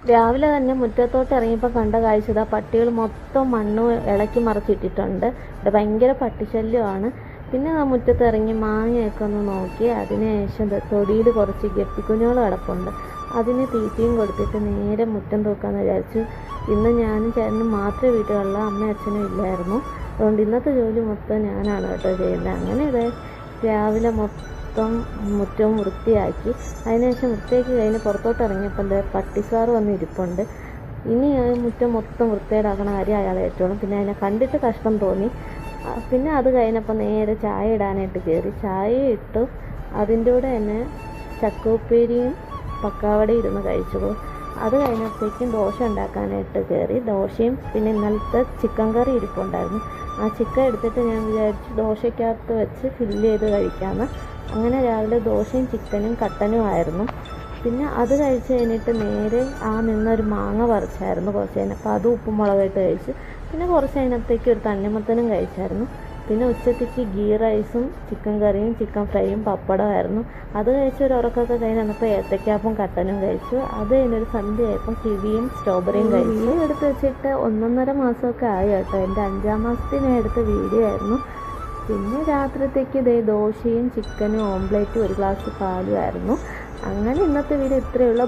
രാവിലെ തന്നെ മുറ്റത്തോട്ട് ഇറങ്ങിയപ്പോൾ കണ്ട കാഴ്ച ഇതാ പട്ടികൾ മൊത്തം മണ്ണ് ഇളക്കി മറിച്ചിട്ടിട്ടുണ്ട്. ഇവിടെ ഭയങ്കര പട്ടിശല്യമാണ്. പിന്നെ ആ മുറ്റത്ത് ഇറങ്ങി മാങ്ങയൊക്കെ ഒന്ന് നോക്കി അതിനുശേഷം തൊടിയിൽ കുറച്ച് ഗപ്പിക്കുഞ്ഞുങ്ങൾ കിടപ്പുണ്ട്. അതിന് തീറ്റയും കൊടുത്തിട്ട് നേരെ മുറ്റം തൂക്കാമെന്ന് വിചാരിച്ചു. ഇന്ന് ഞാനും ചേട്ടനും മാത്രമേ വീട്ടിലുള്ള അമ്മയും അച്ഛനും ഇല്ലായിരുന്നു. അതുകൊണ്ട് ഇന്നത്തെ ജോലി മൊത്തം ഞാനാണ് കേട്ടോ ചെയ്യുന്നത്. അങ്ങനെ ഇതേ രാവിലെ മൊത്തം മുറ്റവും വൃത്തിയാക്കി. അതിനുശേഷം വൃത്തിയാക്കി കഴിഞ്ഞ് പുറത്തോട്ട് ഇറങ്ങിയപ്പോൾ എന്താ പട്ടിസാറ് വന്ന് ഇരിപ്പുണ്ട്. ഇനി മുറ്റം മൊത്തം വൃത്തിയേടാക്കണ കാര്യം അയാൾ ഏറ്റവും. പിന്നെ അതിനെ കണ്ടിട്ട് കഷ്ടം തോന്നി. പിന്നെ അത് കഴിഞ്ഞപ്പോൾ നേരെ ചായ ഇടാനായിട്ട് കയറി. ചായ ഇട്ടു. അതിൻ്റെ കൂടെ തന്നെ ചക്കോപ്പേരിയും പക്കാവടയും ഇരുന്ന് കഴിച്ചു. അത് കഴിഞ്ഞപ്പോഴേക്കും ദോശ ഉണ്ടാക്കാനായിട്ട് കയറി. ദോശയും പിന്നെ ഇന്നലത്തെ ചിക്കൻ കറി ഇരിപ്പുണ്ടായിരുന്നു. ആ ചിക്കൻ എടുത്തിട്ട് ഞാൻ വിചാരിച്ചു ദോശയ്ക്കകത്ത് വെച്ച് ഫില്ല് ചെയ്ത് കഴിക്കാമെന്ന്. അങ്ങനെ രാവിലെ ദോശയും ചിക്കനും കട്ടനും ആയിരുന്നു. പിന്നെ അത് കഴിച്ച് കഴിഞ്ഞിട്ട് നേരെ നിന്നൊരു മാങ്ങ പറിച്ചായിരുന്നു കുറച്ച് കഴിഞ്ഞ്. അപ്പോൾ അത് ഉപ്പും മുളകായിട്ട് കഴിച്ചു. പിന്നെ കുറച്ച് കഴിഞ്ഞപ്പോഴത്തേക്ക് ഒരു തണ്ണിമത്തനും കഴിച്ചായിരുന്നു. പിന്നെ ഉച്ചത്തേക്ക് ഗീ റൈസും ചിക്കൻ കറിയും ചിക്കൻ ഫ്രൈയും പപ്പടമായിരുന്നു. അത് കഴിച്ച് ഒരു ഉറക്കമൊക്കെ കഴിഞ്ഞ് വന്നപ്പോൾ ഏത്തക്കാപ്പും കട്ടനും കഴിച്ചു. അത് കഴിഞ്ഞൊരു സന്ധ്യയായപ്പോൾ കിവിയും സ്ട്രോബെറിയും കഴിച്ചു. എടുത്ത് വെച്ചിട്ട് 1.5 മാസമൊക്കെ ആയി കേട്ടോ. എൻ്റെ 5-ാം മാസത്തിന് ഞാൻ എടുത്ത വീഡിയോ ആയിരുന്നു. പിന്നെ രാത്രിത്തേക്ക് ദോശയും ചിക്കനും ഓംപ്ലേറ്റും ഒരു ഗ്ലാസ് പാലും ആയിരുന്നു. അങ്ങനെ ഇന്നത്തെ വീഡിയോ ഇത്രയേ ഉള്ളൂ.